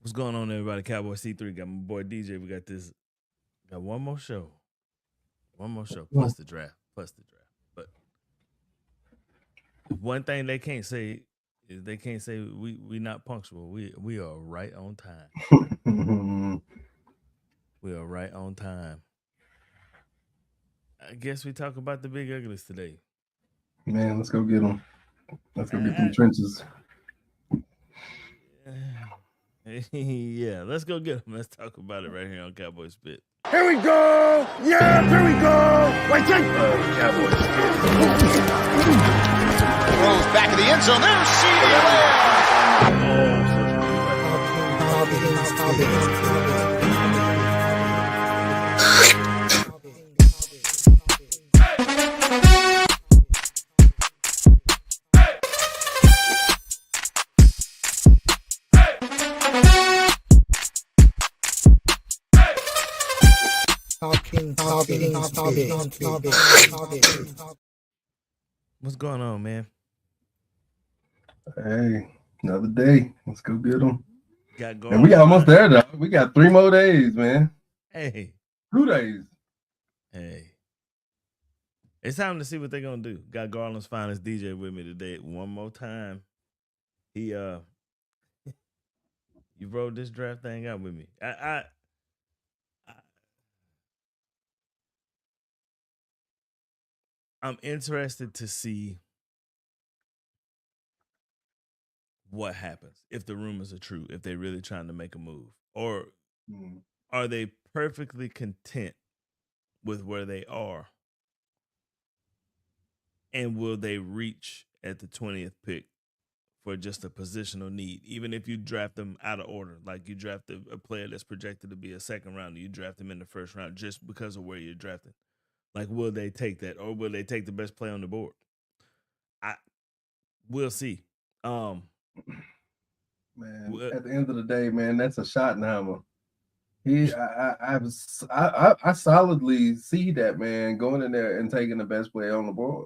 What's going on, everybody? Cowboy C3 got my boy DJ. We got this. Got one more show. One more show. Plus the draft. But one thing they can't say is they can't say we not punctual. We are right on time. We are right on time. I guess we talk about the big uglies today. Man, let's go get them. Let's go get them trenches. Yeah, let's go get them. Let's talk about it right here on Cowboy Spit. Here we go! Yeah, here we go! Wait, take Cowboy Spit. Throws back of the end zone. There's What's going on, man? Hey, another day. Let's go get them. Got and we almost there, though. We got 3 more days, man. Hey. 2 days. Hey. It's time to see what they're going to do. Got Garland's finest DJ with me today one more time. He, you wrote this draft thing out with me. I'm interested to see what happens if the rumors are true, if they're really trying to make a move, or are they perfectly content with where they are, and will they reach at the 20th pick for just a positional need, even if you draft them out of order, like you draft a player that's projected to be a second rounder, you draft them in the first round just because of where you're drafting. Like, will they take that, or will they take the best play on the board? We'll see. Man, at the end of the day, man, that's a Schottenheimer. I solidly see that, man, going in there and taking the best player on the board.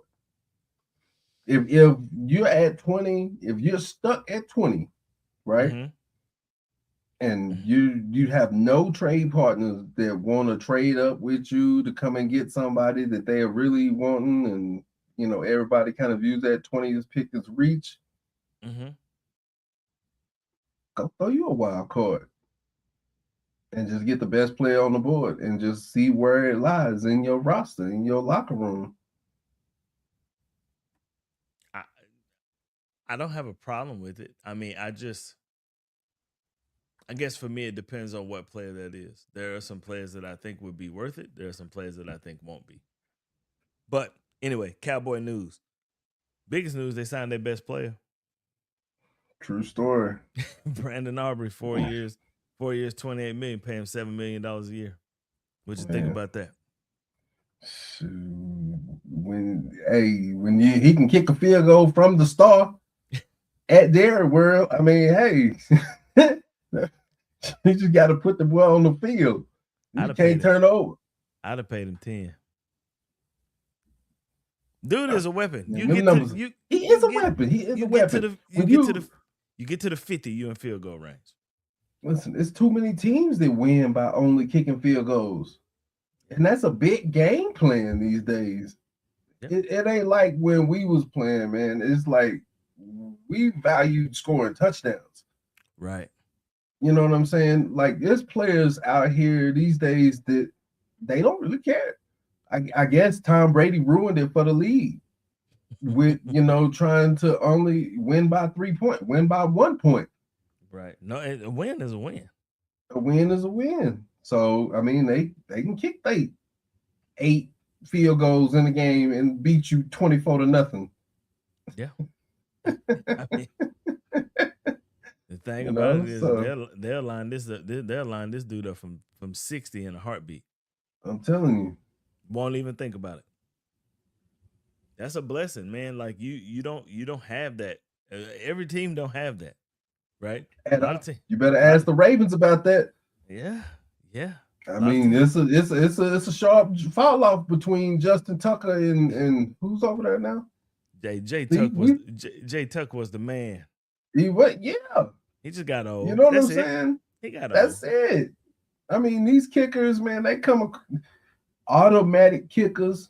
If you're at 20, if you're stuck at 20, right? Mm-hmm. And you have no trade partners that want to trade up with you to come and get somebody that they are really wanting, and everybody kind of views that 20th pick as reach. Mm-hmm. Go throw you a wild card and just get the best player on the board and just see where it lies in your roster, in your locker room. I don't have a problem with it. I mean, I guess for me, it depends on what player that is. There are some players that I think would be worth it. There are some players that I think won't be. But anyway, Cowboy news. Biggest news, they signed their best player. True story. Brandon Aubrey, 4 years, $28 million, pay him $7 million a year. What you think about that? When he can kick a field goal from the start at their world, I mean, hey, you just got to put the ball on the field. You can't turn over. I'd have paid him 10. Dude is a weapon. He is a weapon. You get to the 50, you're in field goal range. Listen, it's too many teams that win by only kicking field goals. And that's a big game plan these days. Yep. It ain't like when we was playing, man. It's like we valued scoring touchdowns. Right. You know what I'm saying? Like, there's players out here these days that they don't really care. I guess Tom Brady ruined it for the league with, trying to only win by 3 points, win by 1 point. Right. No, a win is a win. A win is a win. So, I mean, they can kick 8 field goals in the game and beat you 24-0. Yeah. I mean, the thing about it is they'll line this dude up from 60 in a heartbeat. I'm telling you. Won't even think about it. That's a blessing, man. Like you don't have that. Every team don't have that, right? You better ask the Ravens about that. Yeah. I mean, it's a sharp fall off between Justin Tucker and who's over there now? Jay Tuck was the man. He what? Yeah. He just got old. You know what I'm saying? He got That's it. I mean, these kickers, man, they come automatic kickers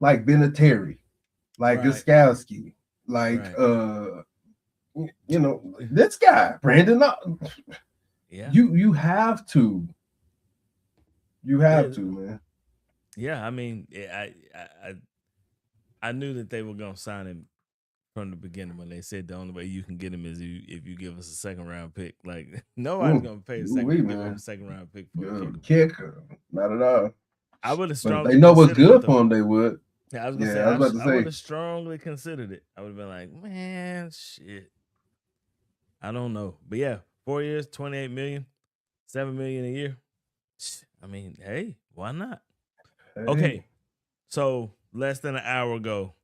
like Vinatieri, like Right. Gostkowski, like Right. this guy, Brandon. Yeah. You have to. You have to, man. Yeah, I mean, I knew that they were gonna sign him from the beginning when they said the only way you can get him is if you give us a second round pick. Like nobody's gonna pay give up a second round pick for a kicker. Not at all. I would have But if strongly they know what's considered good it, for him, they would. Yeah, I was gonna say I was about to I say would have strongly considered it. I would have been like, man, shit. I don't know. But yeah, 4 years, 28 million, 7 million a year. I mean, hey, why not? Hey. Okay. So less than an hour ago,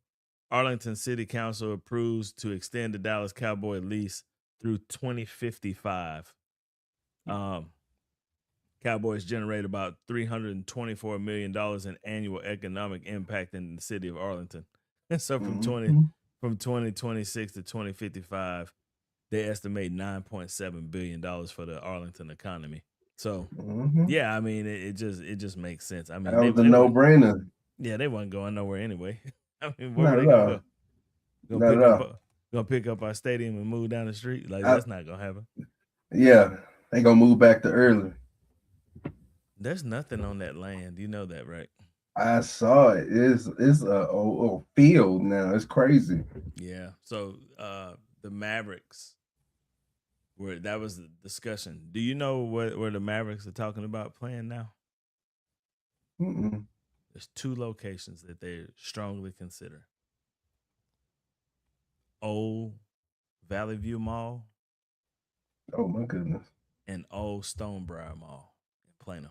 Arlington City Council approves to extend the Dallas Cowboy lease through 2055. Cowboys generate about $324 million in annual economic impact in the city of Arlington. And so from 2026 to 2055, they estimate $9.7 billion for the Arlington economy. So yeah, I mean it just makes sense. I mean that was a no-brainer. Yeah, they weren't going nowhere anyway. I mean, where not were they gonna go? Gonna pick up our stadium and move down the street? Like that's not gonna happen. Yeah, they gonna move back to early. There's nothing on that land. You know that, right? I saw it. It's a field now. It's crazy. Yeah. So the Mavericks, that was the discussion. Do you know where the Mavericks are talking about playing now? Mm-mm. There's 2 locations that they strongly consider. Old Valley View Mall. Oh my goodness. And Old Stonebriar Mall in Plano.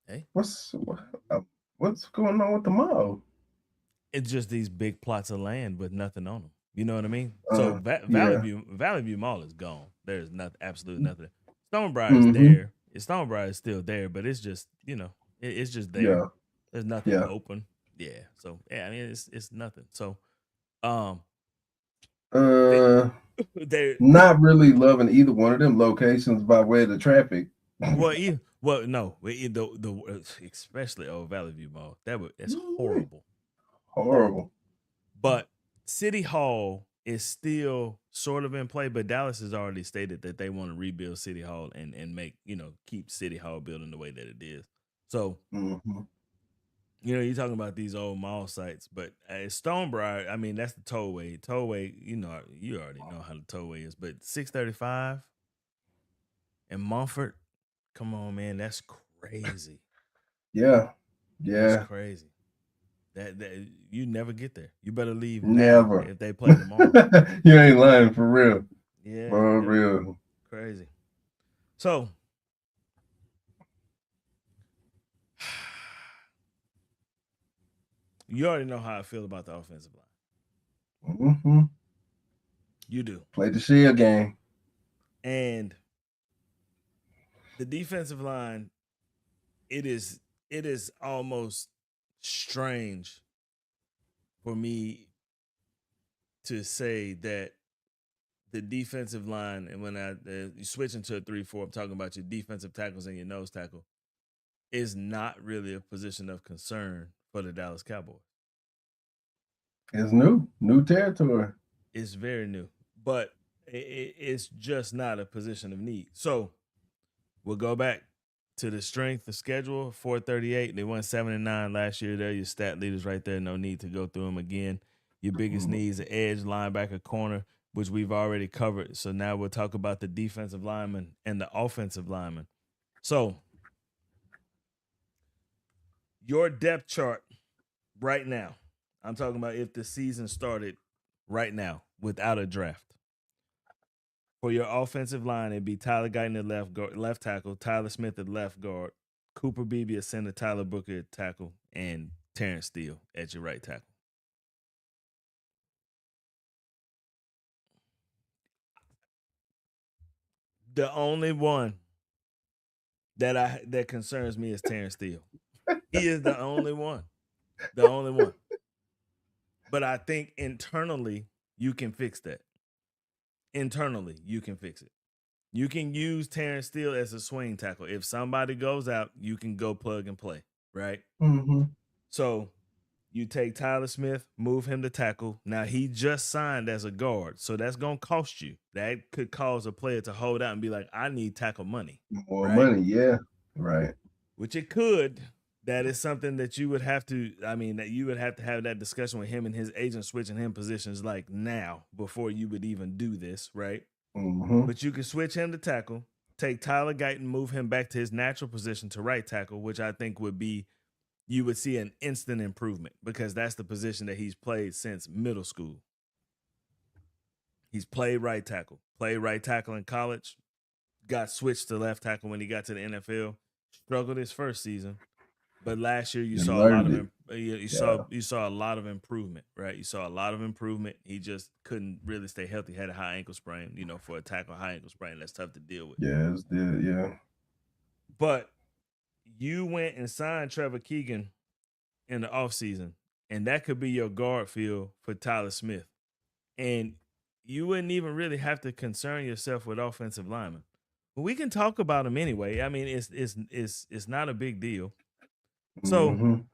Hey, what's going on with the mall? It's just these big plots of land with nothing on them. You know what I mean? So Valley View Mall is gone. There's absolutely nothing. Stonebriar is there. Stonebriar is still there, but it's just it's just there. Yeah. There's nothing open. Yeah. So I mean it's nothing. So they're not really loving either one of them locations by way of the traffic. No, the especially Old Valley View Mall. That's horrible. Horrible. But City Hall is still sort of in play, but Dallas has already stated that they want to rebuild City Hall and make, keep City Hall building the way that it is. So, you're talking about these old mall sites, but Stonebriar, I mean, that's the tollway. Tollway, you already know how the tollway is, but 635 and Mumford, come on, man, that's crazy. Yeah. That's crazy. That you never get there. You better leave never now if they play tomorrow. You ain't lying, for real. Yeah, for real. Crazy. So you already know how I feel about the offensive line. You do. Play the shield game. And the defensive line, it is almost strange for me to say that the defensive line, and when you switch into a 3-4, I'm talking about your defensive tackles and your nose tackle, is not really a position of concern for the Dallas Cowboys. It's new territory. It's very new, but it's just not a position of need. So we'll go back to the strength of schedule, 438. They won 7-9 last year. They're your stat leaders right there. No need to go through them again. Your biggest needs are edge, linebacker, corner, which we've already covered. So now we'll talk about the defensive lineman and the offensive lineman. So your depth chart right now, I'm talking about if the season started right now without a draft. For your offensive line, it'd be Tyler Guyton at left tackle, Tyler Smith at left guard, Cooper Beebe at center, Tyler Booker at tackle, and Terrence Steele at your right tackle. The only one that concerns me is Terrence Steele. He is the only one. The only one. But I think internally you can fix that. internally, you can fix it. You can use Terrence Steele as a swing tackle. If somebody goes out, you can go plug and play, right? Mm-hmm. So you take Tyler Smith, move him to tackle. Now, he just signed as a guard, so that's going to cost you. That could cause a player to hold out and be like, I need tackle money. More right? money, yeah. Right. Which it could. That is something that you would have to, that you would have to have that discussion with him and his agent, switching him positions like now before you would even do this, right? Mm-hmm. But you can switch him to tackle, take Tyler Guyton, move him back to his natural position to right tackle, which I think would be, you would see an instant improvement because that's the position that he's played since middle school. He's played right tackle in college, got switched to left tackle when he got to the NFL, struggled his first season. But last year you saw a lot of you saw a lot of improvement, right? You saw a lot of improvement. He just couldn't really stay healthy. Had a high ankle sprain. For a tackle, high ankle sprain, that's tough to deal with. Yeah, yeah. But you went and signed Trevor Keegan in the offseason, and that could be your guard field for Tyler Smith. And you wouldn't even really have to concern yourself with offensive linemen. But we can talk about them anyway. I mean, it's not a big deal. So,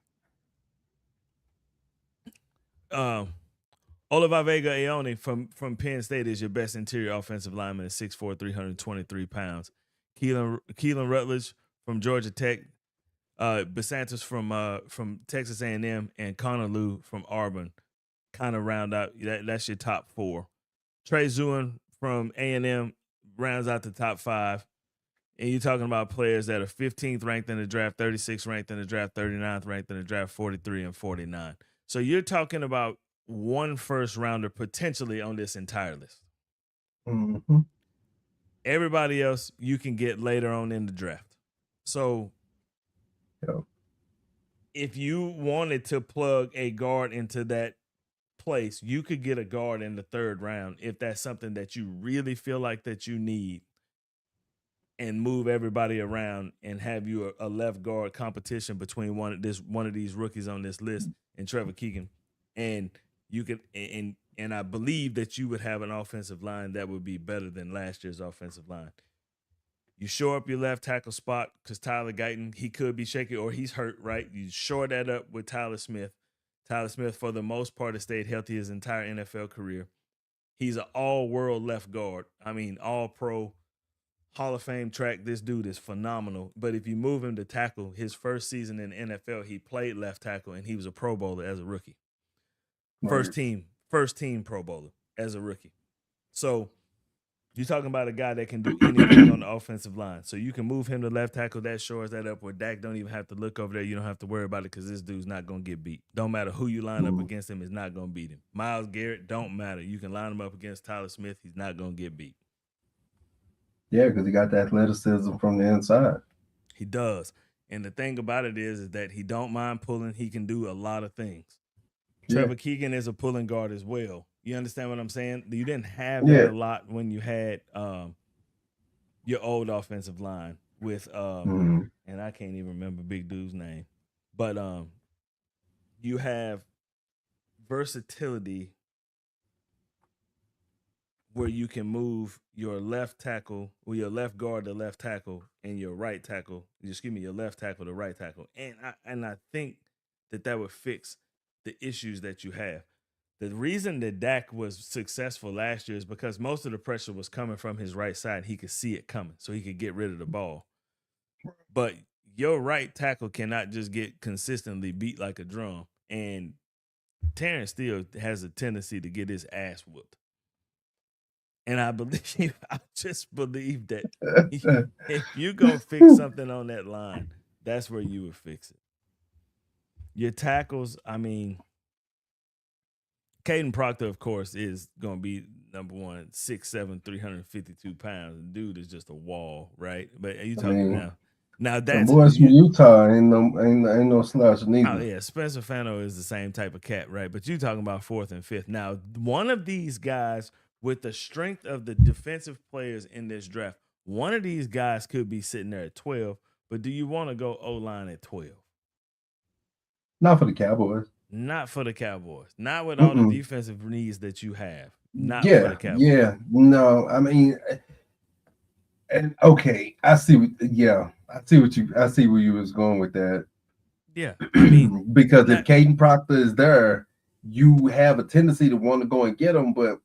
Oliver Vega-Aone from Penn State is your best interior offensive lineman at 6'4", 323 pounds. Keelan Rutledge from Georgia Tech, Basantis from Texas A&M, and Connor Lew from Auburn kind of round out. That's your top 4. Trey Zuin from A&M rounds out the top 5. And you're talking about players that are 15th ranked in the draft, 36th ranked in the draft, 39th ranked in the draft, 43 and 49. So you're talking about one first rounder potentially on this entire list. Mm-hmm. Everybody else you can get later on in the draft. So if you wanted to plug a guard into that place, you could get a guard in the 3rd round if that's something that you really feel like that you need, and move everybody around and have you a left guard competition between one of these rookies on this list and Trevor Keegan. And you could and I believe that you would have an offensive line that would be better than last year's offensive line. You shore up your left tackle spot because Tyler Guyton, he could be shaky or he's hurt, right? You shore that up with Tyler Smith. Tyler Smith, for the most part, has stayed healthy his entire NFL career. He's an all-world left guard. I mean, all-pro, Hall of Fame track. This dude is phenomenal. But if you move him to tackle, his first season in the NFL, he played left tackle, and he was a Pro Bowler as a rookie. First team Pro Bowler as a rookie. So you're talking about a guy that can do anything on the offensive line. So you can move him to left tackle. That shores that up where Dak don't even have to look over there. You don't have to worry about it because this dude's not going to get beat. Don't matter who you line up against him, is not going to beat him. Myles Garrett, don't matter. You can line him up against Tyler Smith. He's not going to get beat. Yeah, because he got the athleticism from the inside. He does. And the thing about it is that he don't mind pulling. He can do a lot of things. Trevor Keegan is a pulling guard as well. You understand what I'm saying? You didn't have that a lot when you had your old offensive line with and I can't even remember big dude's name. But you have versatility where you can move your left tackle or your left guard to left tackle and your right tackle, your left tackle to right tackle. And I think that would fix the issues that you have. The reason that Dak was successful last year is because most of the pressure was coming from his right side. He could see it coming, so he could get rid of the ball. But your right tackle cannot just get consistently beat like a drum. And Terrence Steele has a tendency to get his ass whooped. And I just believe that if you go fix something on that line, that's where you would fix it. Your tackles, I mean, Caden Proctor, of course, is going to be number one, 6'7", 352 pounds. The dude is just a wall, right? But you talking now that's the boys from Utah ain't no slouch neither. Oh yeah, Spencer Fano is the same type of cat, right? But you talking about 4th and 5th. Now, one of these guys with the strength of the defensive players in this draft, one of these guys could be sitting there at 12. But do you want to go O-line at 12? Not for the Cowboys. Not for the Cowboys. Not with all the defensive needs that you have. not for the Cowboys. No, I mean, and okay, I see where you was going with that. Yeah, I mean, Because if Caden Proctor is there, you have a tendency to want to go and get him, but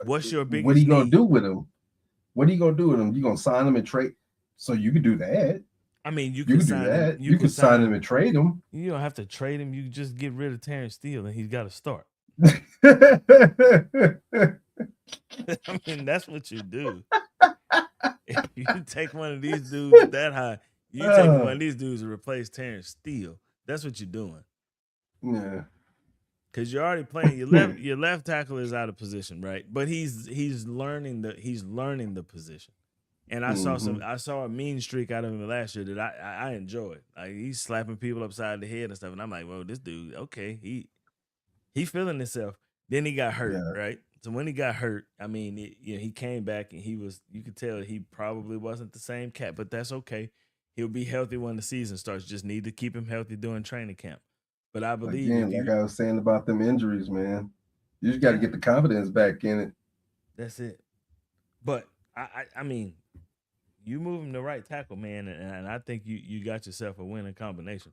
what's your biggest what are you gonna need? do with him? What are you gonna do with him? You gonna sign him and trade? So you could do that. I mean, you could could do sign him. that. You could sign him and trade him. You don't have to trade him. You can just get rid of Terrence Steele, and he's got to start. I mean, that's what you do. If you take one of these dudes that high, you take one of these dudes to replace Terrence Steele. That's what you're doing. Yeah. Because you're already playing. Your left tackle is out of position, right? But he's learning the position. And I saw a mean streak out of him last year that I enjoyed. Like, he's slapping people upside the head and stuff, and I'm like, well, this dude, okay, he feeling himself. Then he got hurt, right? So when he got hurt, I mean, he came back and you could tell he probably wasn't the same cat, but that's okay. He'll be healthy when the season starts. Just need to keep him healthy during training camp. But I believe, like I was saying about them injuries, man, you just got to get the confidence back in it. That's it. But I mean, you move him to right tackle, man, and I think you got yourself a winning combination.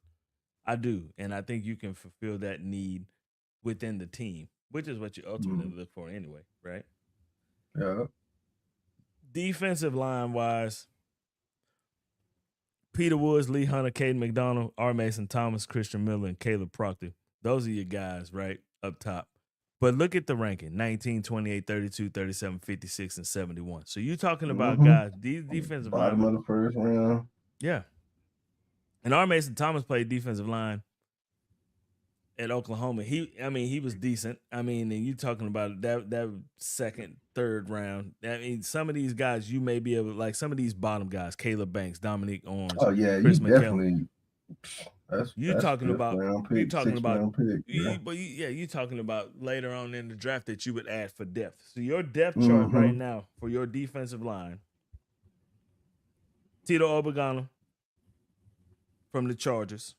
I do, and I think you can fulfill that need within the team, which is what you ultimately look for anyway, right? Yeah. Defensive line wise, Peter Woods, Lee Hunter, Caden McDonald, R. Mason Thomas, Christian Miller, and Caleb Proctor. Those are your guys, right, up top. But look at the ranking: 19, 28, 32, 37, 56, and 71. So you're talking about guys, these defensive bottom linemen. of the first round. Yeah. And R. Mason Thomas played defensive line at Oklahoma. He was decent. I mean, and you talking about that second, third round. I mean, some of these guys you may be able, like some of these bottom guys, Caleb Banks, Dominique Orange. Oh yeah, Chris you McKell. definitely. You're talking about you talking about later on in the draft that you would add for depth. So your depth chart right now for your defensive line: Tito Obagano from the Chargers,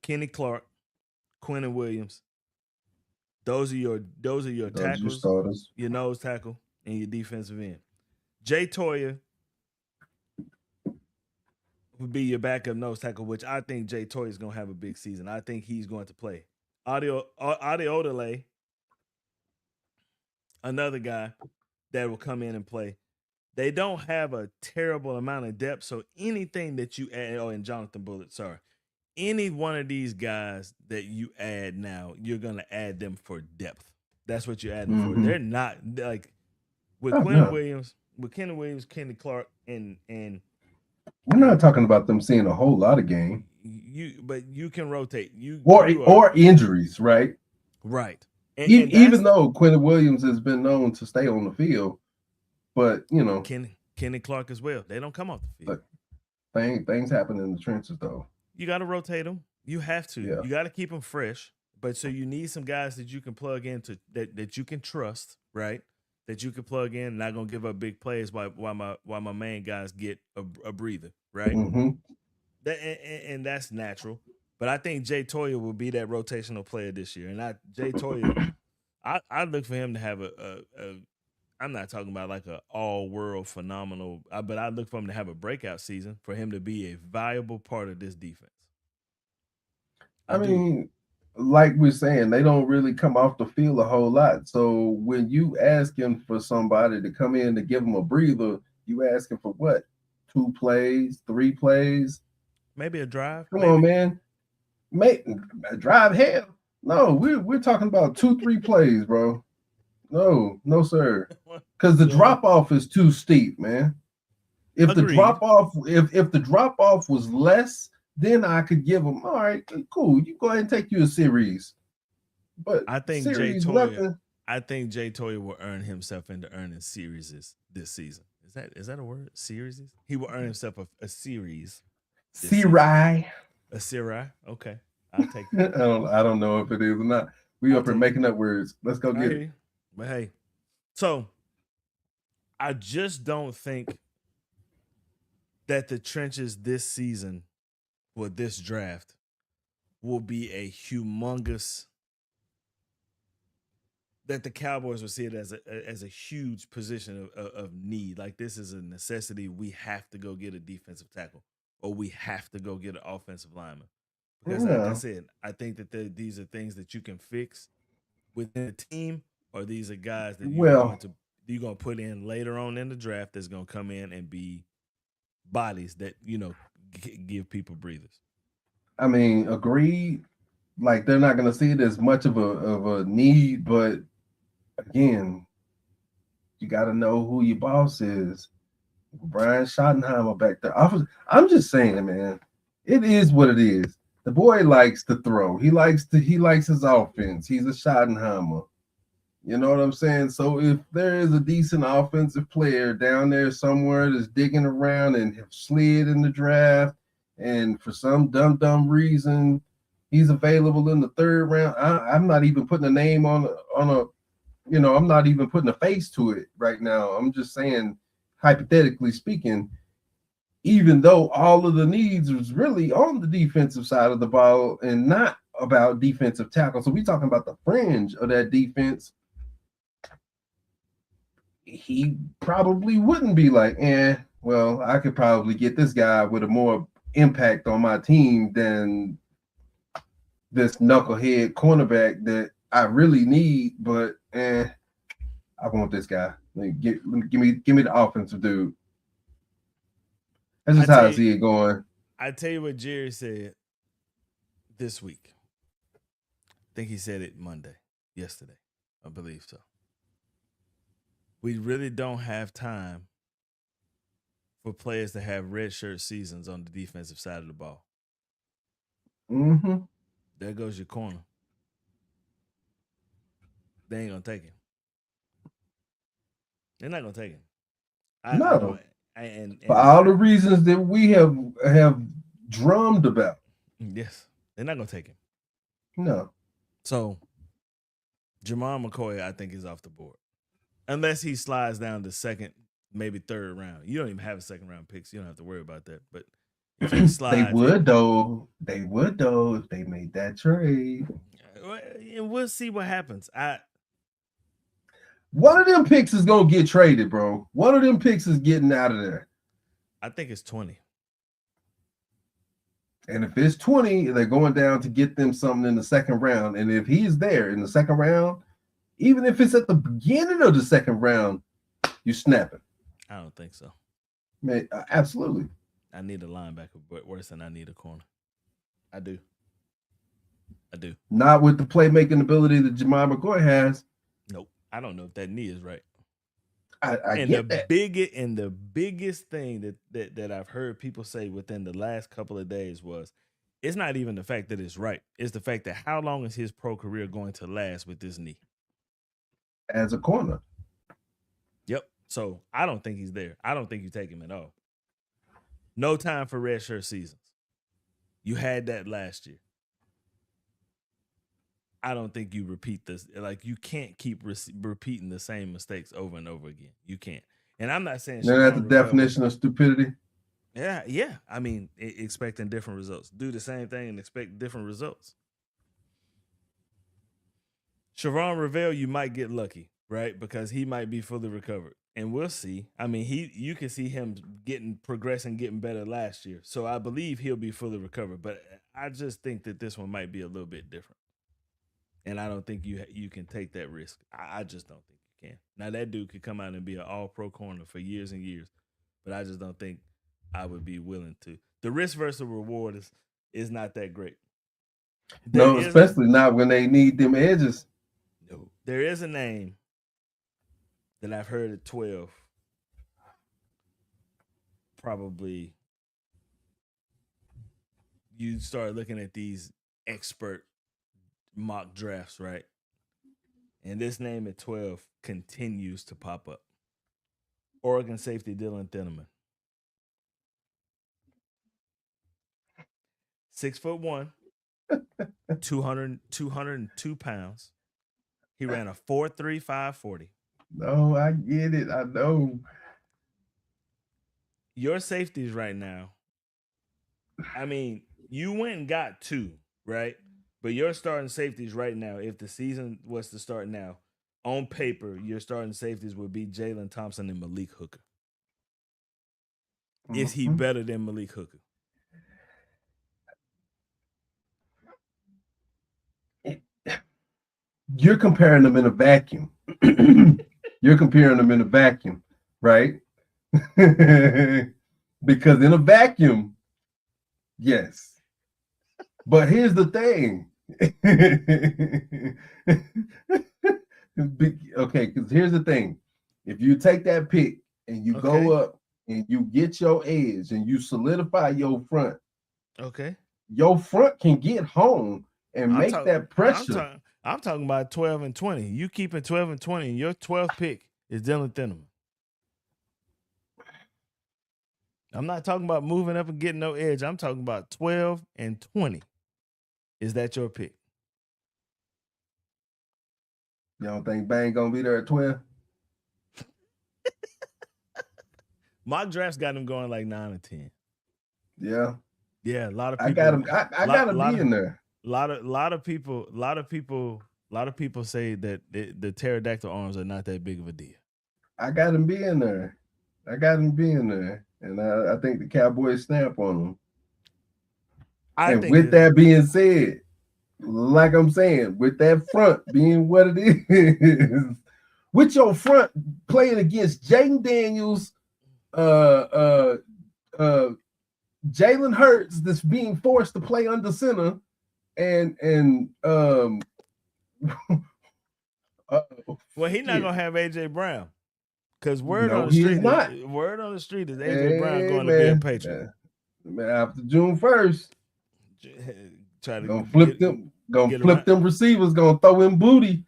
Kenny Clark, Quentin Williams. Those are your tackles, your nose tackle, and your defensive end. Jay Toya would be your backup nose tackle, which I think Jay Toya is going to have a big season. I think he's going to play. Adi Odele, another guy that will come in and play. They don't have a terrible amount of depth, so anything that you add, and Jonathan Bullitt, any one of these guys that you add now, you're going to add them for depth. That's what you're adding for. They're not like with Quentin Williams, Kenny Clark, and we're not talking about them seeing a whole lot of game. But you can rotate. Or injuries, right? Right. Even though Quentin Williams has been known to stay on the field, but Kenny Clark as well. They don't come off the field. But things happen in the trenches, though. You got to rotate them. You have to. Yeah. You got to keep them fresh. But so you need some guys that you can plug into that you can trust, right? That you can plug in, not gonna give up big plays while my main guys get a breather, right? And that's natural. But I think Jay Toya will be that rotational player this year. And Jay Toya, I look for him to have a I'm not talking about like a all-world phenomenal, but I look for him to have a breakout season for him to be a valuable part of this defense. I mean, like we're saying, they don't really come off the field a whole lot. So when you asking for somebody to come in to give them a breather, you asking for what? 2 plays, 3 plays? Maybe a drive. Come on, man. A drive, hell. No, we're talking about 2-3 plays, bro. No, sir. Because the drop off is too steep, man. If Agreed. the drop off, if the drop off was less, then I could give them, all right, cool. You go ahead and take you a series. But I think Jay Toya will earn himself into earning series this season. Is that a word? Series? He will earn himself a series. Series. A series. Okay. I'll take that. I don't know if it is or not. We up here making up words. Let's go get it. But hey, so I just don't think that the trenches this season for this draft will be a humongous that the Cowboys would see it as a huge position of need. Like, this is a necessity. We have to go get a defensive tackle, or we have to go get an offensive lineman. Because, like I said, I think that these are things that you can fix within the team, or these are guys that you're going to put in later on in the draft that's going to come in and be bodies that, give people breathers. I mean, agreed. Like, they're not going to see it as much of a need, but again, you got to know who your boss is. Brian Schottenheimer back there. I'm just saying, man, it is what it is. The boy likes to throw. He likes his offense. He's a Schottenheimer. You know what I'm saying? So if there is a decent offensive player down there somewhere that's digging around and have slid in the draft, and for some dumb reason he's available in the third round, I'm not even putting a name on a I'm not even putting a face to it right now. I'm just saying, hypothetically speaking, even though all of the needs was really on the defensive side of the ball and not about defensive tackle. So we talking about the fringe of that defense. He probably wouldn't be like, well, I could probably get this guy with a more impact on my team than this knucklehead cornerback that I really need, but I want this guy. Give me the offensive dude. That's just how I see it going. I tell you what Jerry said this week. I think he said it yesterday. I believe so. We really don't have time for players to have redshirt seasons on the defensive side of the ball. Mm-hmm. There goes your corner. They ain't gonna take him. They're not gonna take him. No. For all the reasons that we have drummed about. Yes, they're not gonna take him. No. So, Jamar McCoy, I think, is off the board. Unless he slides down to second, maybe third round. You don't even have a second round pick, so you don't have to worry about that. But if he slides, They would though if they made that trade. And we'll see what happens. One of them picks is gonna get traded, bro. One of them picks is getting out of there. I think it's 20. And if it's 20, they're going down to get them something in the second round. And if he's there in the second round, even if it's at the beginning of the second round, you snap it. I don't think so. Man, absolutely. I need a linebacker, but worse than I need a corner. I do. Not with the playmaking ability that Jamar McCoy has. Nope. I don't know if that knee is right. I get that. The biggest thing that I've heard people say within the last couple of days was, it's not even the fact that it's right. It's the fact that how long is his pro career going to last with this knee? As a corner. Yep. So I don't think he's there. I don't think you take him at all. No time for redshirt seasons. You had that last year. I don't think you repeat this. Like, you can't keep repeating the same mistakes over and over again. You can't. And I'm not saying that's the definition of stupidity. Yeah. I mean, expecting different results. Do the same thing and expect different results. Shavon Reveal, you might get lucky, right? Because he might be fully recovered. And we'll see. I mean, you can see him progressing, getting better last year. So I believe he'll be fully recovered. But I just think that this one might be a little bit different. And I don't think you can take that risk. I just don't think you can. Now, that dude could come out and be an all-pro corner for years and years, but I just don't think I would be willing to. The risk versus reward is not that great. Especially not when they need them edges. No. There is a name that I've heard at 12. Probably you start looking at these expert mock drafts, right? And this name at 12 continues to pop up. Oregon safety Dylan Thieneman. 6'1", 202 pounds. He ran a 4.3 5.40. No, I get it. I know. Your safeties right now, I mean, you went and got 2, right? But your starting safeties right now, if the season was to start now, on paper, your starting safeties would be Jalen Thompson and Malik Hooker. Is he better than Malik Hooker? You're comparing them in a vacuum. You're comparing them in a vacuum, right? Because in a vacuum, yes. But here's the thing. Okay, because here's the thing. If you take that pick and you go up and you get your edge and you solidify your front, your front can get home and make that pressure. I'm talking about 12 and 20. You keeping 12 and 20, and your 12th pick is Dylan Thinneman. I'm not talking about moving up and getting no edge. I'm talking about 12 and 20. Is that your pick? You don't think Bang gonna be there at 12? My draft's got him going like 9 or 10. Yeah. Yeah, a lot of people. I got him. I gotta be in there. A lot of people say that the pterodactyl arms are not that big of a deal. I got him being there. And I think the Cowboys stamp on him. With that being said, like I'm saying, with that front being what it is, with your front playing against Jaden Daniels, Jalen Hurts that's being forced to play under center, and well, he's not gonna have AJ Brown because word on the street is AJ Brown going to be a Patriot. After June 1st, gonna flip them receivers, gonna throw him booty,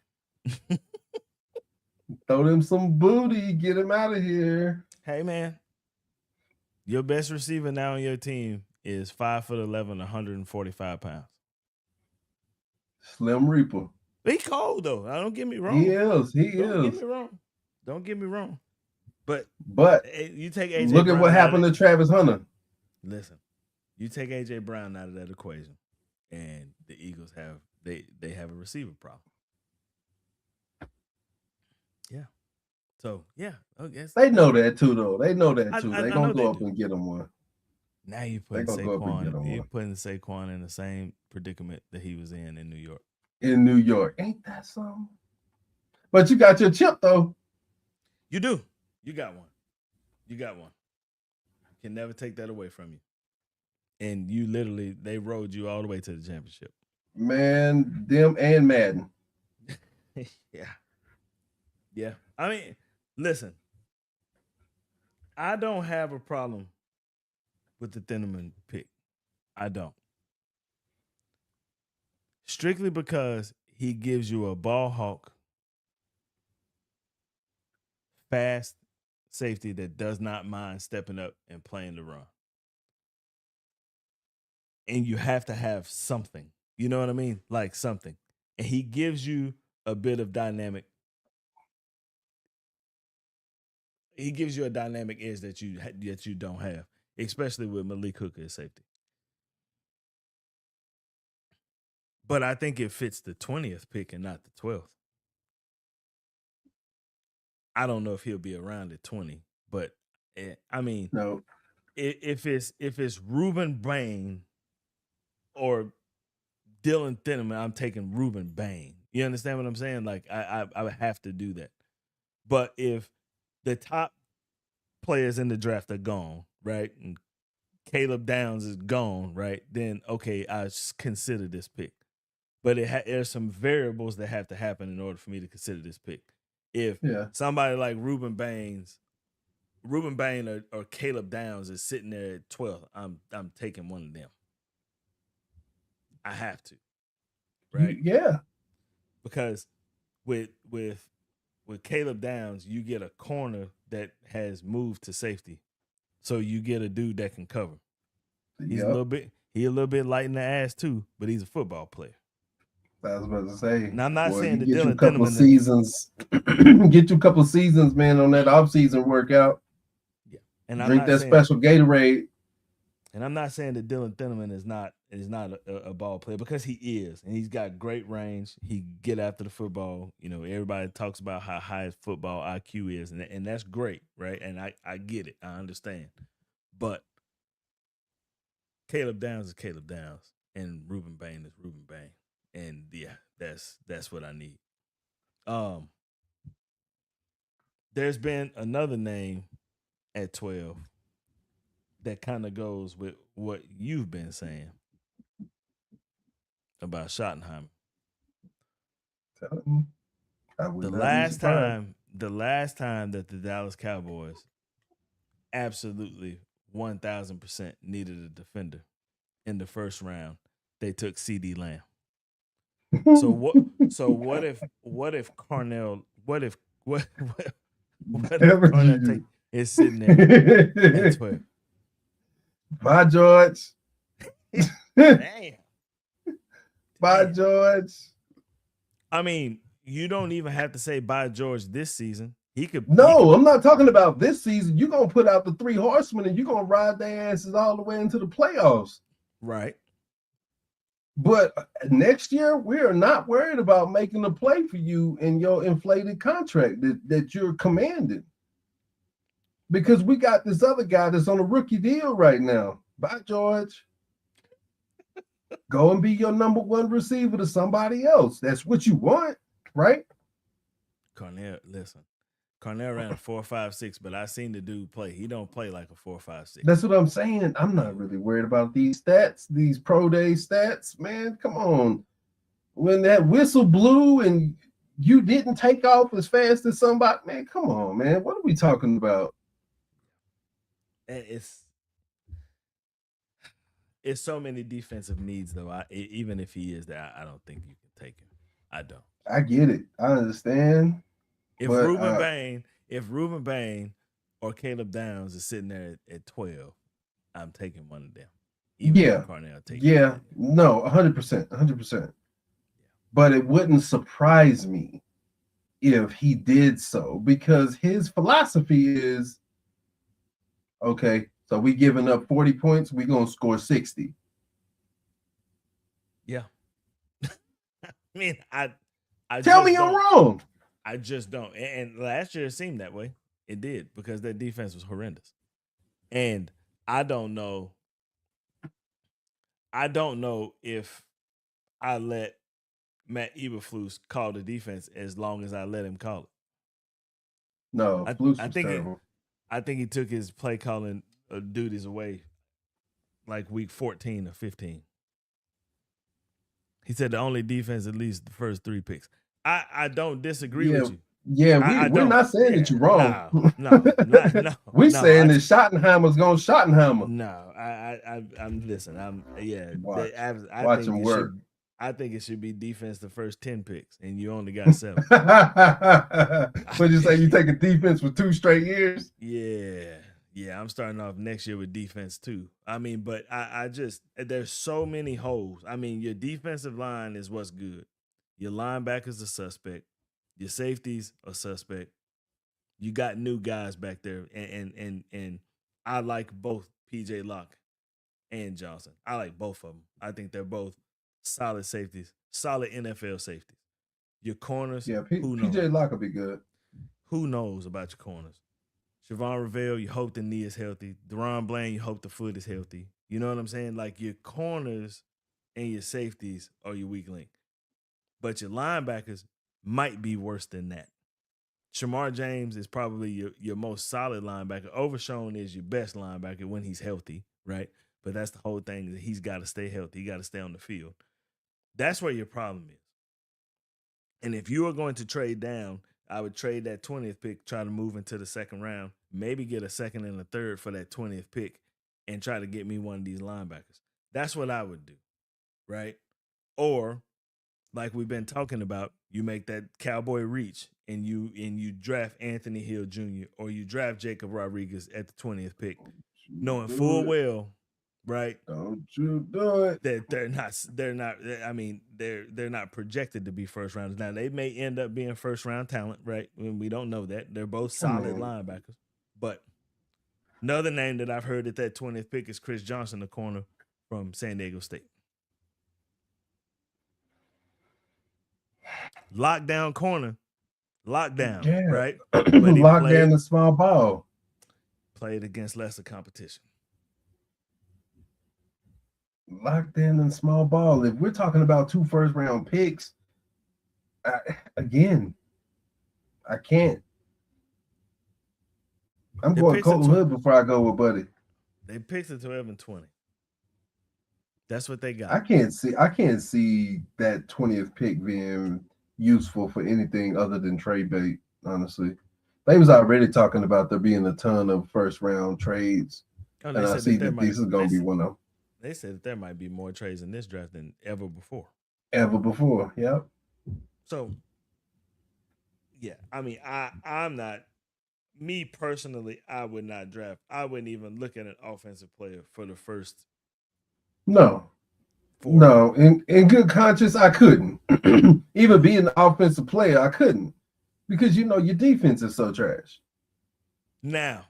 throw them some booty, get him out of here. Hey man, your best receiver now on your team is 5'11", 145 pounds. Slim Reaper. He cold though. Don't get me wrong. He is. Don't get me wrong. But you take AJ. Look at what happened to Travis Hunter. Listen, you take AJ Brown out of that equation, and the Eagles have a receiver problem. Yeah. So yeah, I guess they know that too, though. They know that too. They're gonna go up and get him one. Now you're putting Saquon. You're putting Saquon in the same predicament that he was in New York. In New York, ain't that something? But you got your chip though. You do. You got one. Can never take that away from you. And you literally, they rode you all the way to the championship. Man, them and Madden. Yeah. I mean, listen, I don't have a problem with the Thinneman pick. I don't. Strictly because he gives you a ball hawk, fast safety that does not mind stepping up and playing the run. And you have to have something. You know what I mean? Like something. And he gives you a bit of dynamic. He gives you a dynamic edge that you don't have, especially with Malik Hooker as safety. But I think it fits the 20th pick and not the 12th. I don't know if he'll be around at 20, but I mean, no. If it's Ruben Bain or Dylan Thinneman, I'm taking Ruben Bain. You understand what I'm saying? Like I would have to do that. But if the top players in the draft are gone, right, and Caleb Downs is gone, right, then okay, I consider this pick. But there's some variables that have to happen in order for me to consider this pick. If somebody like Ruben Bain or Caleb Downs is sitting there at 12, I'm taking one of them. I have to, right? Yeah, because with Caleb Downs, you get a corner that has moved to safety, so you get a dude that can cover. He's a little bit light in the ass too, but he's a football player. I was about to say. Now, I'm not saying that Dylan Thinneman get you a couple seasons, man, on that off-season workout. Yeah, and drink that special Gatorade. And I'm not saying that Dylan Thieneman is not a ball player, because he is, and he's got great range. He get after the football. You know, everybody talks about how high his football IQ is, and that's great, right? And I get it, I understand. But Caleb Downs is Caleb Downs, and Ruben Bain is Ruben Bain, and yeah, that's what I need. There's been another name at 12 that kind of goes with what you've been saying about Schottenheimer. I would not be surprised. The last time that the Dallas Cowboys absolutely 1,000% needed a defender in the first round, they took CD Lamb. So what if Cornell if Cornell is sitting there at 12? Bye, George. Damn. Bye, George. I mean, you don't even have to say bye, George, this season. I'm not talking about this season. You're going to put out the 3 horsemen and you're going to ride their asses all the way into the playoffs. Right. But next year, we are not worried about making a play for you in your inflated contract that you're commanding. Because we got this other guy that's on a rookie deal right now. Bye, George. Go and be your number 1 receiver to somebody else. That's what you want, right? Cornell ran a 4.56, but I seen the dude play. He don't play like a 4.56. That's what I'm saying. I'm not really worried about these stats, these pro day stats, man. Come on. When that whistle blew and you didn't take off as fast as somebody, man, come on, man. What are we talking about? It's so many defensive needs, though. Even if he is there, I don't think you can take him. I don't. I get it. I understand. If Ruben Bain or Caleb Downs is sitting there at 12, I'm taking one of them. No, 100%, 100%. But it wouldn't surprise me if he did so, because his philosophy is, okay, so we giving up 40 points, we gonna score 60. Yeah. I mean, I tell me I'm wrong. I just don't. And last year it seemed that way. It did, because their defense was horrendous. And I don't know if I let Matt Eberflus call the defense as long as I let him call it. No, Flus was terrible. I think he took his play calling duties away like week 14 or 15. He said the only defense, at least the first 3 picks. I don't disagree with you. Yeah, we're not saying that you're wrong. No. We're saying that Schottenheimer's going to Schottenheimer. No, I'm listen. Watch him work. I think it should be defense the first 10 picks, and you only got 7. What you say? You take a defense for 2 straight years? Yeah. I'm starting off next year with defense too. I mean, but I just, there's so many holes. I mean, your defensive line is what's good. Your linebackers are suspect. Your safeties are suspect. You got new guys back there, and I like both PJ Locke and Johnson. I like both of them. I think they're both solid safeties, solid NFL safeties. Your corners, PJ Locke will be good. Who knows about your corners? Siobhan Revelle, you hope the knee is healthy. Deron Blaine, you hope the foot is healthy. You know what I'm saying? Like, your corners and your safeties are your weak link. But your linebackers might be worse than that. Shamar James is probably your most solid linebacker. Overshown is your best linebacker when he's healthy, right? But that's the whole thing, that he's got to stay healthy. He got to stay on the field. That's where your problem is. And if you are going to trade down, I would trade that 20th pick, try to move into the second round, maybe get a second and a third for that 20th pick, and try to get me one of these linebackers. That's what I would do, right? Or, like we've been talking about, you make that cowboy reach and you draft Anthony Hill Jr. or you draft Jacob Rodriguez at the 20th pick, knowing full well, right? Don't you do it. That they're not projected to be first rounders. Now, they may end up being first round talent, right? We don't know that. They're both solid linebackers. But Another name that I've heard at that 20th pick is Chris Johnson, the corner from San Diego State. Lockdown corner. Lockdown, Yeah. right? But he Lockdown the small ball. Played against lesser competition. Lockdown and small ball. If we're talking about 2 first-round picks, I can't. I'm going Colton Hood before I go with Buddy. They picked it 12 and 20. That's what they got. I can't see that 20th pick being useful for anything other than trade bait, honestly. They was already talking about there being a ton of first-round trades. And I see that this is going to be one of them. They said that there might be more trades in this draft than ever before. Ever before, yep. So, yeah, I mean, I'm not, me personally, I would not draft. I wouldn't even look at an offensive player for the first. No. In good conscience, I couldn't. Even being an offensive player, I couldn't. Because, your defense is so trash. Now,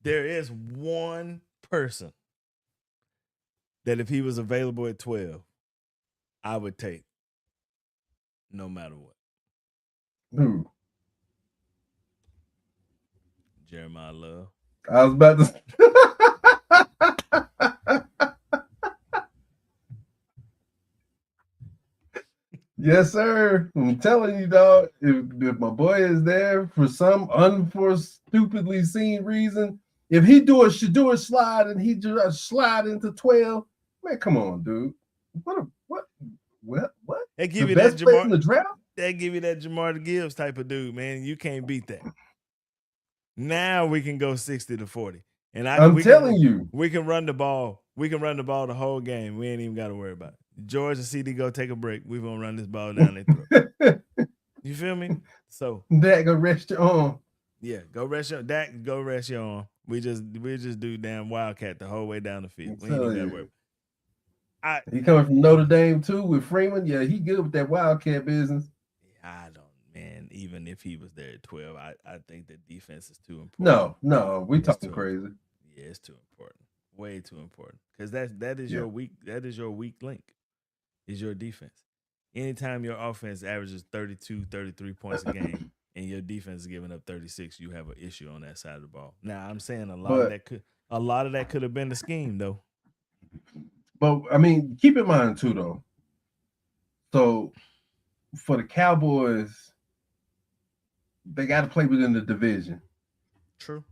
there is one person that if he was available at 12, I would take no matter what. Who? Jeremiah Love. I was about to. Yes, sir. I'm telling you, dog. If my boy is there for some stupidly seen reason, if he should do a slide and he just slide into 12, man, come on, dude. What? They give the you best that player in the draft. They give you that Jamar Gibbs type of dude, man. You can't beat that. Now we can go 60-40, and I'm telling you, we can run the ball. We can run the ball the whole game. We ain't even got to worry about it. George and CD go take a break. We're gonna run this ball down their throat. You feel me? So Dak, go rest your arm. Yeah, go rest your arm. We just do damn Wildcat the whole way down the field. We ain't even got to worry. He coming from Notre Dame too with Freeman. Yeah, he good with that Wildcat business. I don't, man. Even if he was there at 12, I think that defense is too important. No, we talking crazy. Yeah, it's too important. Way too important. Because that is your weak link. Is your defense. Anytime your offense averages 32, 33 points a game and your defense is giving up 36, you have an issue on that side of the ball. Now, I'm saying a lot of that could have been the scheme though. But I mean, keep in mind too though. So for the Cowboys, they got to play within the division. True.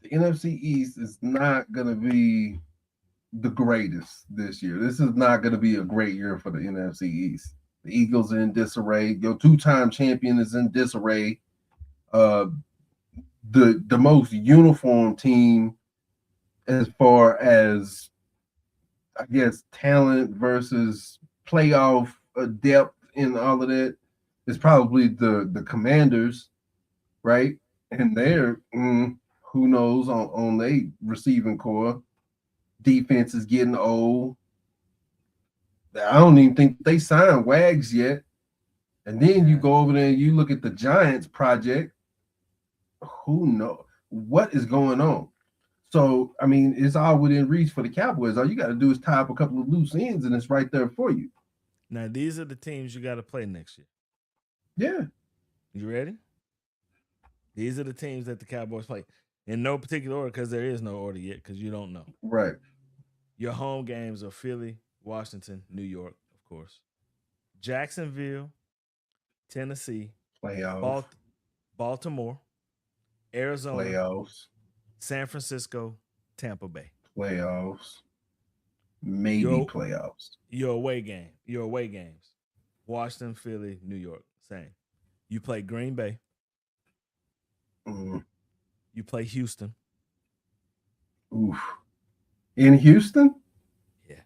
The NFC East is not going to be the greatest this year. This is not going to be a great year for the NFC East. The Eagles are in disarray. Your 2-time champion is in disarray. The most uniform team as far as, I guess, talent versus playoff depth and all of that is probably the Commanders, right? And they're who knows on their receiving core. Defense is getting old. I don't even think they signed Wags yet. And then you go over there and you look at the Giants project. Who knows what is going on? So, I mean, it's all within reach for the Cowboys. All you got to do is tie up a couple of loose ends, and it's right there for you. Now, these are the teams you got to play next year. Yeah. You ready? These are the teams that the Cowboys play. In no particular order, because there is no order yet, because you don't know. Right. Your home games are Philly, Washington, New York, of course. Jacksonville, Tennessee. Playoffs. Baltimore. Arizona. Playoffs. San Francisco, Tampa Bay. Playoffs. Maybe playoffs. Your away games. Washington, Philly, New York. Same. You play Green Bay. You play Houston. Oof. In Houston? Yeah.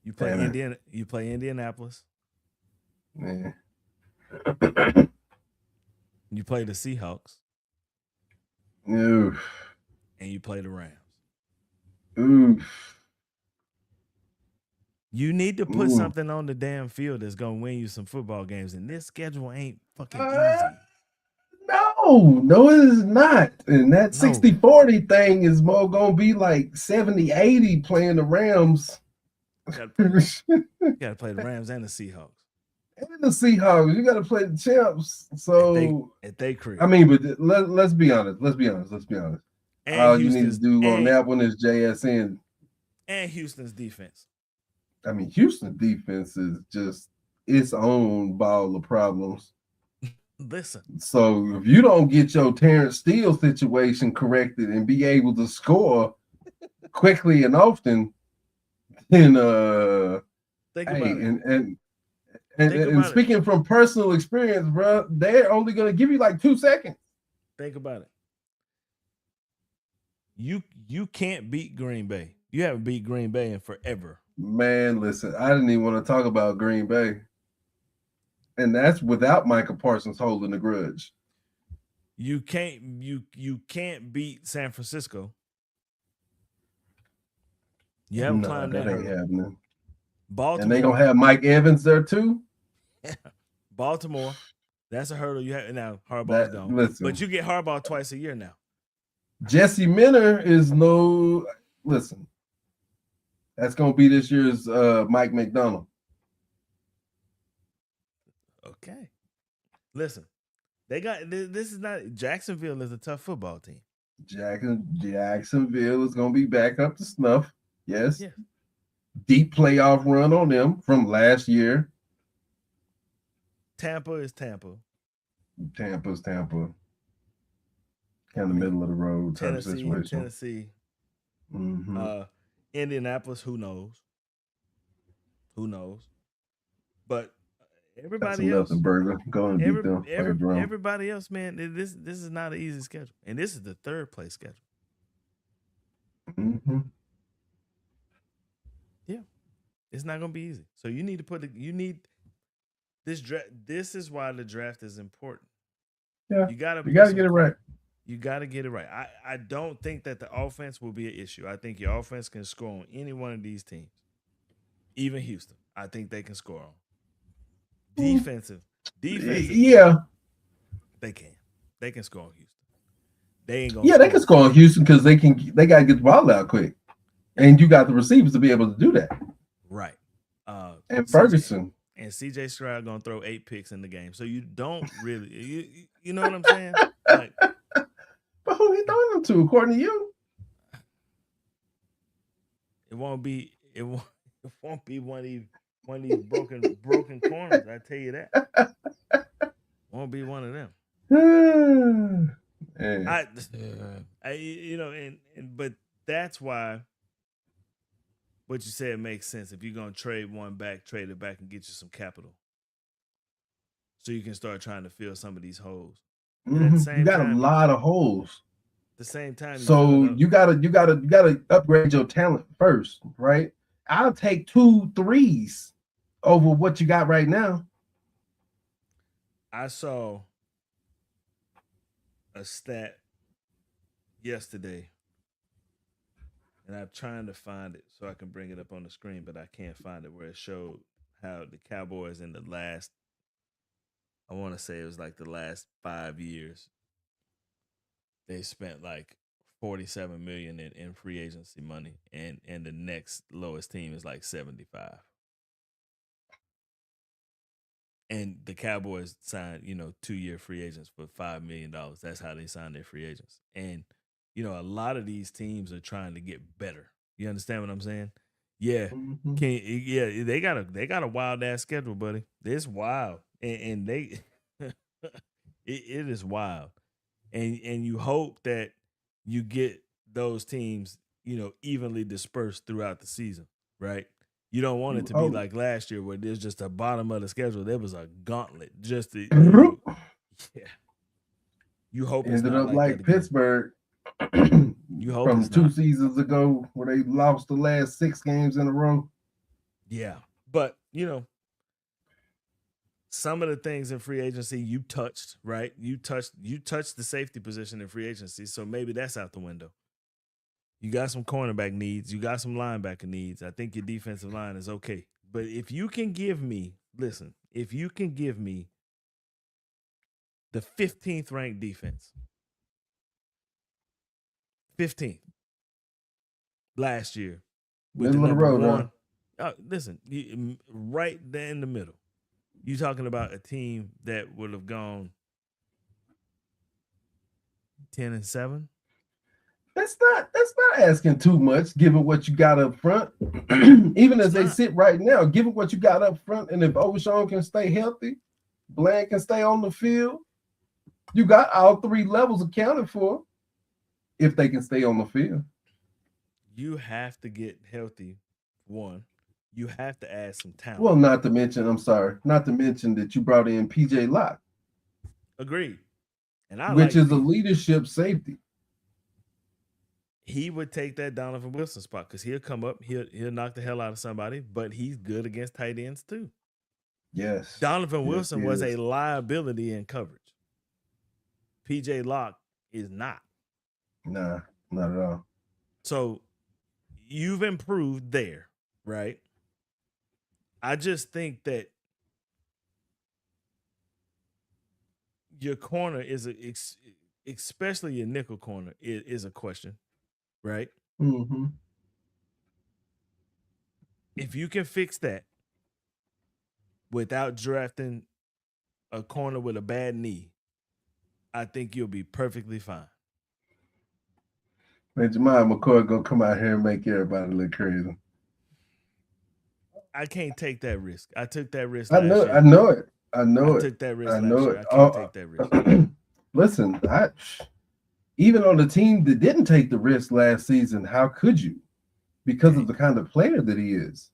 You play Indiana. You play Indianapolis. Man. You play the Seahawks. Oof. And you play the Rams. Oof. You need to put something on the damn field that's gonna win you some football games, and this schedule ain't fucking easy. No. No, it is not. And that No. 60-40 thing is more going to be like 70-80 playing the Rams. You got to play the Rams and the Seahawks. And the Seahawks. You got to play the champs. So, at they crib. I mean, but let's be honest. Let's be honest. And all you need to do on that one is JSN. And Houston's defense. I mean, Houston's defense is just its own ball of problems. Listen. So if you don't get your Terrence Steele situation corrected and be able to score quickly and often, then think about it. And speaking from personal experience, bro, they're only going to give you like 2 seconds. Think about it. You can't beat Green Bay. You haven't beat Green Bay in forever. Man, listen, I didn't even want to talk about Green Bay. And that's without Micah Parsons holding the grudge. You can't beat San Francisco. You haven't climbed that ain't happening. Baltimore. And they gonna have Mike Evans there too. Baltimore. That's a hurdle you have now. Harbaugh's gone. Listen, but you get Harbaugh twice a year now. Jesse Minter is no. Listen, that's gonna be this year's Mike McDonald. Okay. Listen, they got this is not Jacksonville is a tough football team. Jacksonville is gonna be back up to snuff. Yes. Yeah. Deep playoff run on them from last year. Tampa is Tampa. Tampa's Tampa. Kind of middle of the road type of situation. Tennessee. Mm-hmm. Indianapolis, who knows? But everybody else. Burger. Go and beat them. Everybody else, man, this is not an easy schedule. And this is the third place schedule. Mm-hmm. Yeah. It's not gonna be easy. So you need to this draft. This is why the draft is important. Yeah. You gotta get it right. You gotta get it right. I don't think that the offense will be an issue. I think your offense can score on any one of these teams. Even Houston. I think they can score on. Defensive. Yeah. They can. They can score on Houston. They ain't gonna. Yeah, they can score on Houston because they gotta get the ball out quick. And you got the receivers to be able to do that. Right. And Ferguson. And CJ Stroud gonna throw 8 picks in the game. So you don't really you know what I'm saying? Like, but who he throwing them to, according to you? It won't be one of these broken corners. I tell you that. Won't be one of them. But that's why what you said makes sense. If you're gonna trade one back, trade it back and get you some capital, so you can start trying to fill some of these holes. Mm-hmm. You got a lot of holes. At the same time, so you gotta upgrade your talent first, right? I'll take 2 3s over what you got right now. I saw a stat yesterday, and I'm trying to find it so I can bring it up on the screen, but I can't find it, where it showed how the Cowboys in the last, I want to say it was like the last 5 years, they spent like $47 million in free agency money, and the next lowest team is like 75. And the Cowboys signed, 2-year free agents for $5 million. That's how they signed their free agents. And, a lot of these teams are trying to get better. You understand what I'm saying? Yeah. Mm-hmm. They got a wild ass schedule, buddy. It's wild. And they it is wild. And you hope that you get those teams, evenly dispersed throughout the season, right? You don't want it to be like last year where there's just a bottom of the schedule. There was a gauntlet just to, yeah. You hope it's ended not up like that Pittsburgh. You hope from it's 2 not. seasons ago where they lost the last 6 games in a row. Yeah, but some of the things in free agency you touched, right? You touched the safety position in free agency, so maybe that's out the window. You got some cornerback needs. You got some linebacker needs. I think your defensive line is okay. But if you can give me the 15th ranked defense. 15th last year. With Middle the of the number road, one. Listen, right there in the middle. You talking about a team that would have gone 10-7? That's not asking too much, given what you got up front. Even as they sit right now, given what you got up front, and if Overshawn can stay healthy, Bland can stay on the field, you got all three levels accounted for if they can stay on the field. You have to get healthy, one. You have to add some talent. Well, not to mention that you brought in PJ Locke. Agreed. And which is a leadership safety. He would take that Donovan Wilson spot because he'll come up, he'll knock the hell out of somebody, but he's good against tight ends too. Yes. Donovan Wilson was a liability in coverage. PJ Locke is not. Nah, not at all. So you've improved there, right? I just think that your corner is especially your nickel corner is a question, right? Mm-hmm. If you can fix that without drafting a corner with a bad knee, I think you'll be perfectly fine. Man, Jemima McCoy gonna come out here and make everybody look crazy. I can't take that risk. I took that risk I last year. I know it. I took that risk last year. I can't take that risk. Listen, even on the team that didn't take the risk last season, how could you? Because of the kind of player that he is.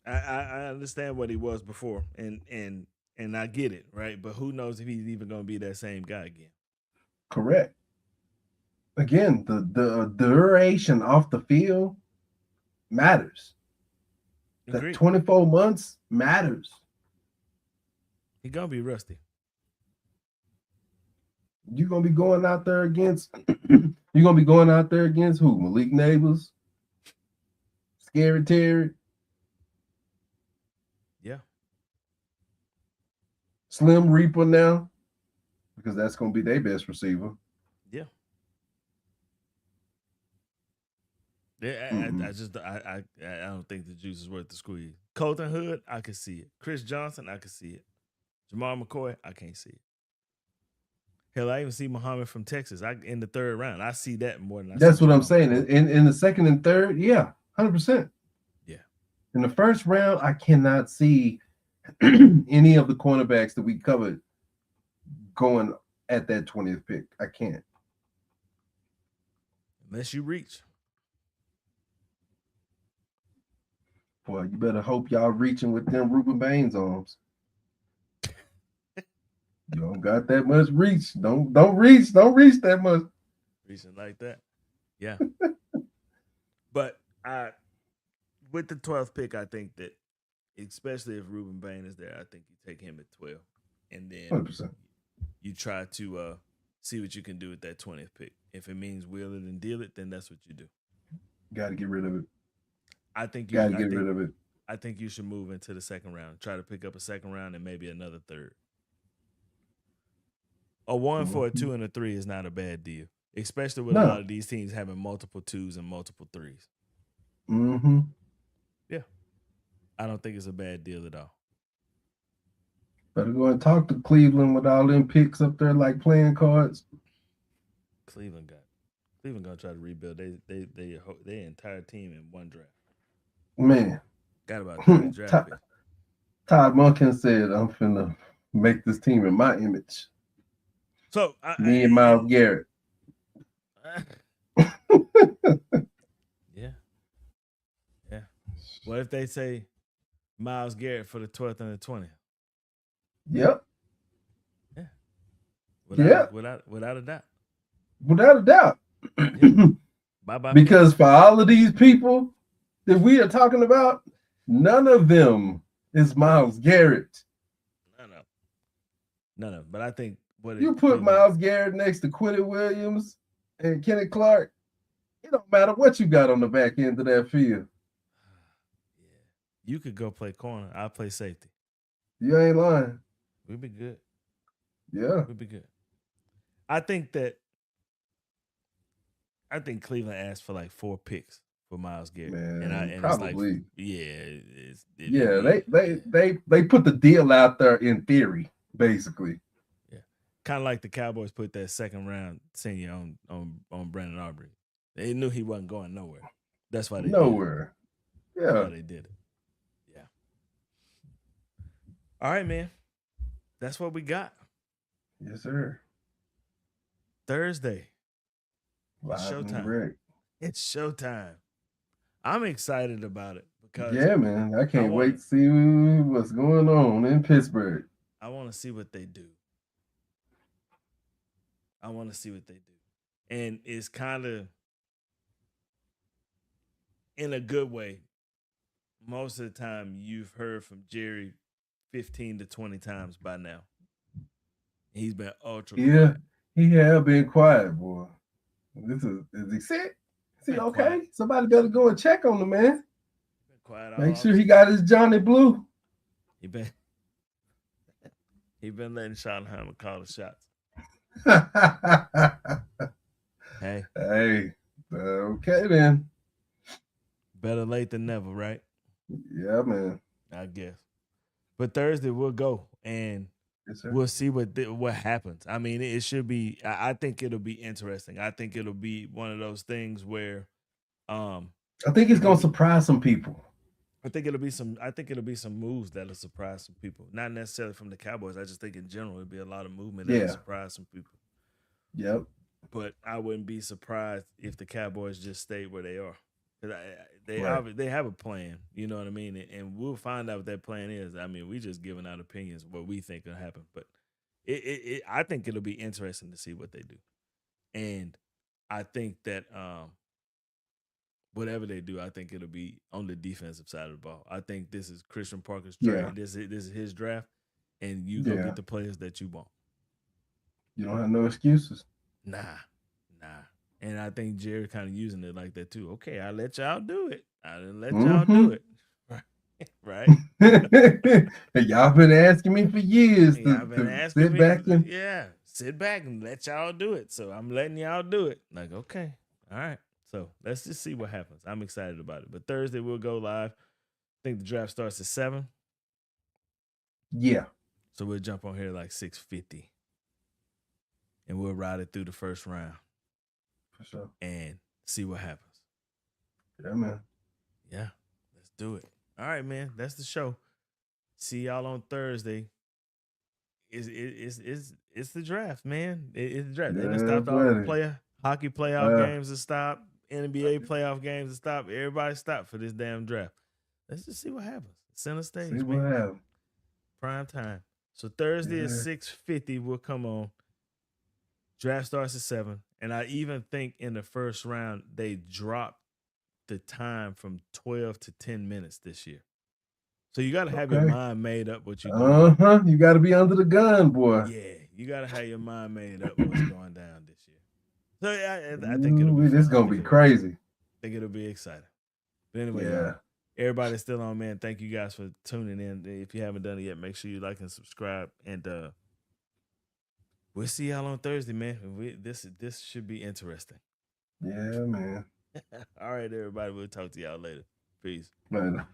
I understand what he was before, and I get it, right? But who knows if he's even going to be that same guy again? Correct. Again, the duration off the field matters. Agreed. That 24 months matters. He's going to be rusty. You're going to be going out there against who? Malik Neighbors? Scary Terry? Yeah. Slim Reaper now? Because that's going to be their best receiver. Yeah. Yeah, I don't think the juice is worth the squeeze. Colton Hood, I can see it. Chris Johnson, I can see it. Jamal McCoy, I can't see it. Hell, I even see Muhammad from Texas. In the third round, I see that more than I. That's what I'm saying. In the second and third, yeah, 100%. Yeah. In the first round, I cannot see any of the cornerbacks that we covered going at that 20th pick. I can't. Unless you reach. Boy, you better hope y'all reaching with them Ruben Baines arms. You don't got that much reach. Don't reach that much. Reaching like that. Yeah. But with the 12th pick, I think that, especially if Ruben Bain is there, I think you take him at 12. And then 100%. You try to see what you can do with that 20th pick. If it means wheel it and deal it, then that's what you do. Got to get rid of it. I think got to get rid of it. I think you should move into the second round. Try to pick up a second round and maybe another third. A 1 for a 2 and a 3 is not a bad deal, especially with a lot of these teams having multiple 2s and multiple 3s. Mm-hmm. Yeah. I don't think it's a bad deal at all. Better go and talk to Cleveland with all them picks up there like playing cards. Cleveland gonna try to rebuild their entire team in one draft. Man. Got about 30 draft picks. Todd Monken said, I'm finna make this team in my image. So me and Myles Garrett. Yeah. What if they say Myles Garrett for the 12th and the 20th? Yep. Yeah. Without a doubt. Without a doubt. Yeah. Bye-bye. Because for all of these people that we are talking about, none of them is Myles Garrett. No. But I think you put Myles Garrett next to Quentin Williams and Kenny Clark, it don't matter what you got on the back end of that field. Yeah. You could go play corner. I'll play safety. You ain't lying. We'd be good. Yeah. We'll be good. I think Cleveland asked for like 4 picks for Myles Garrett, Man, and probably. it's like They put the deal out there in theory, basically. yeah, kind of like the Cowboys put that second round senior on Brandon Aubrey. They knew he wasn't going nowhere. That's why they Nowhere. did it. That's Yeah. why they did it. Yeah. All right, man. That's what we got. Yes, sir. Thursday. Live It's and showtime. direct. It's showtime. I'm excited about it because Yeah, man. I can't wait to see what's going on in Pittsburgh. I want to see what they do. And it's kind of in a good way. Most of the time, you've heard from Jerry 15 to 20 times by now. He's been ultra quiet. He have been quiet, boy. Is he sick? Is he okay? Quiet. Somebody better go and check on the man. Been quiet. Make sure he got his Johnny Blue. He been letting Schottenheimer call the shots. Hey. Okay then. Better late than never, right? Yeah, man. I guess. But Thursday we'll go and we'll see what happens. I mean, it should be. I think it'll be interesting. I think it'll be one of those things where, I think it's gonna surprise some people. I think it'll be some moves that'll surprise some people. Not necessarily from the Cowboys. I just think in general it'll be a lot of movement that'll surprise some people. Yep. But I wouldn't be surprised if the Cowboys just stayed where they are. They have a plan, you know what I mean? And we'll find out what that plan is. I mean, we just giving out opinions of what we think will happen. But I think it'll be interesting to see what they do. And I think that whatever they do, I think it'll be on the defensive side of the ball. I think this is Christian Parker's trade. Yeah. This is his draft, and you go get the players that you want. You don't have no excuses. Nah. And I think Jerry kind of using it like that too. Okay, I let y'all do it. I didn't let y'all do it. Right? Y'all been asking me for years sit back and let y'all do it. So I'm letting y'all do it. Like, okay, all right. So let's just see what happens. I'm excited about it. But Thursday we'll go live. I think the draft starts at 7. Yeah. So we'll jump on here like 6:50. And we'll ride it through the first round. For sure. And see what happens. Yeah, man. Yeah, let's do it. All right, man. That's the show. See y'all on Thursday. It's the draft, man. It's the draft. They done stopped all the hockey playoff games to stop. NBA playoff games to stop. Everybody stop for this damn draft. Let's just see what happens. Center stage, see man. What happens. Prime time. So Thursday at 6:50 will come on. Draft starts at 7. And I even think in the first round, they dropped the time from 12 to 10 minutes this year. So you got to have your mind made up what you're doing. You got to be under the gun, boy. Yeah, you got to have your mind made up what's going down this year. So I think it'll be fun. It's going to be crazy. I think it'll be exciting. But anyway, everybody's still on, man. Thank you guys for tuning in. If you haven't done it yet, make sure you like and subscribe. And we'll see y'all on Thursday, man. This should be interesting. Yeah, man. All right, everybody. We'll talk to y'all later. Peace. Later.